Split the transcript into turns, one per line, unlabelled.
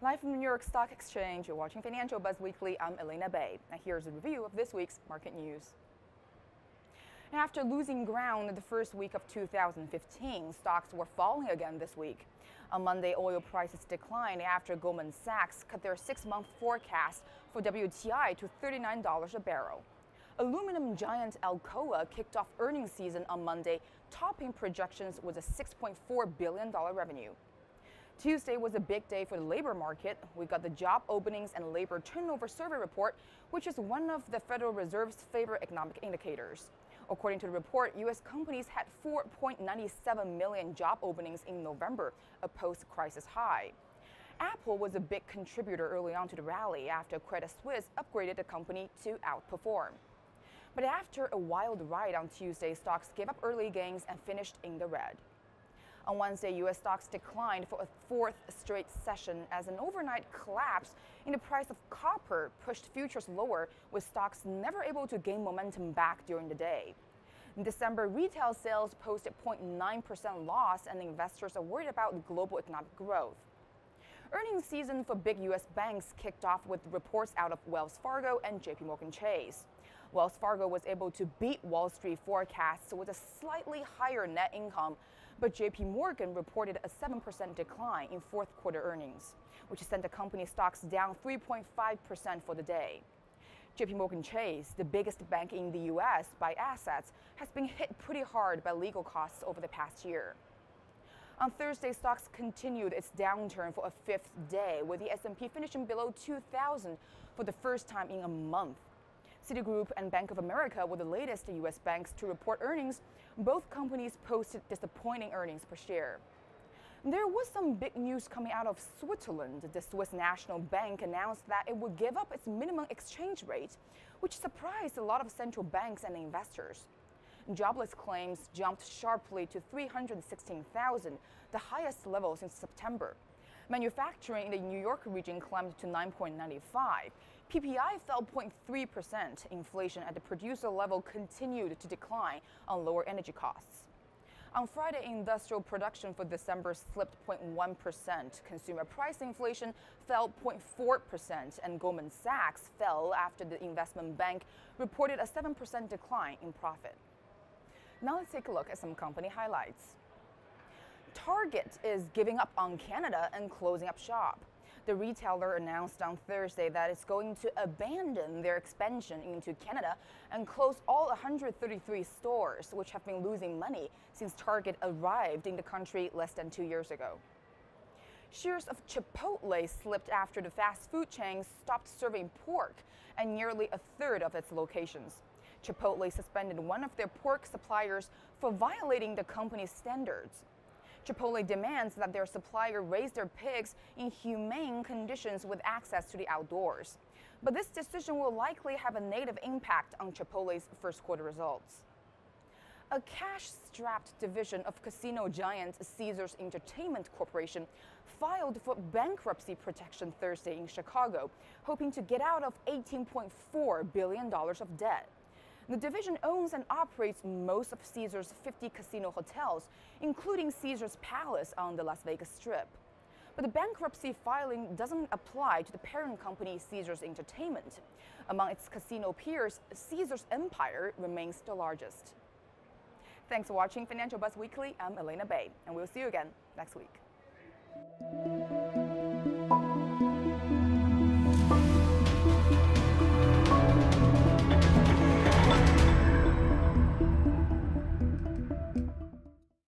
Live from the New York Stock Exchange, you're watching Financial Buzz Weekly. I'm Elena Bay. And here's a review of this week's market news. After losing ground in the first week of 2015, stocks were falling again this week. On Monday, oil prices declined after Goldman Sachs cut their 6-month forecast for WTI to $39 a barrel. Aluminum giant Alcoa kicked off earnings season on Monday, topping projections with a $6.4 billion revenue. Tuesday was a big day for the labor market. We got the job openings and labor turnover survey report, which is one of the Federal Reserve's favorite economic indicators. According to the report, U.S. companies had 4.97 million job openings in November, a post-crisis high. Apple was a big contributor early on to the rally after Credit Suisse upgraded the company to outperform. But after a wild ride on Tuesday, stocks gave up early gains and finished in the red. On Wednesday, U.S. stocks declined for a fourth straight session as an overnight collapse in the price of copper pushed futures lower, with stocks never able to gain momentum back during the day. In December, retail sales posted 0.9% loss, and investors are worried about global economic growth. Earnings season for big U.S. banks kicked off with reports out of Wells Fargo and JP Chase. Wells Fargo was able to beat Wall Street forecasts with a slightly higher net income, but JP Morgan reported a 7% decline in fourth quarter earnings, which sent the company stocks down 3.5% for the day. JP Chase, the biggest bank in the U.S. by assets, has been hit pretty hard by legal costs over the past year. On Thursday, stocks continued its downturn for a fifth day, with the S&P finishing below 2,000 for the first time in a month. Citigroup and Bank of America were the latest U.S. banks to report earnings. Both companies posted disappointing earnings per share. There was some big news coming out of Switzerland. The Swiss National Bank announced that it would give up its minimum exchange rate, which surprised a lot of central banks and investors. Jobless claims jumped sharply to 316,000, the highest level since September. Manufacturing in the New York region climbed to 9.95. PPI fell 0.3%. Inflation at the producer level continued to decline on lower energy costs. On Friday, industrial production for December slipped 0.1%. Consumer price inflation fell 0.4%, and Goldman Sachs fell after the investment bank reported a 7% decline in profit. Now let's take a look at some company highlights. Target is giving up on Canada and closing up shop. The retailer announced on Thursday that it's going to abandon their expansion into Canada and close all 133 stores, which have been losing money since Target arrived in the country less than 2 years ago. Shares of Chipotle slipped after the fast food chain stopped serving pork at nearly a third of its locations. Chipotle suspended one of their pork suppliers for violating the company's standards. Chipotle demands that their supplier raise their pigs in humane conditions with access to the outdoors. But this decision will likely have a negative impact on Chipotle's first quarter results. A cash-strapped division of casino giant Caesars Entertainment Corporation filed for bankruptcy protection Thursday in Chicago, hoping to get out of $18.4 billion of debt. The division owns and operates most of Caesars' 50 casino hotels, including Caesars Palace on the Las Vegas Strip. But the bankruptcy filing doesn't apply to the parent company Caesars Entertainment. Among its casino peers, Caesars Empire remains the largest. Thanks for watching Financial Buzz Weekly. I'm Elena Bay, and we'll see you again next week.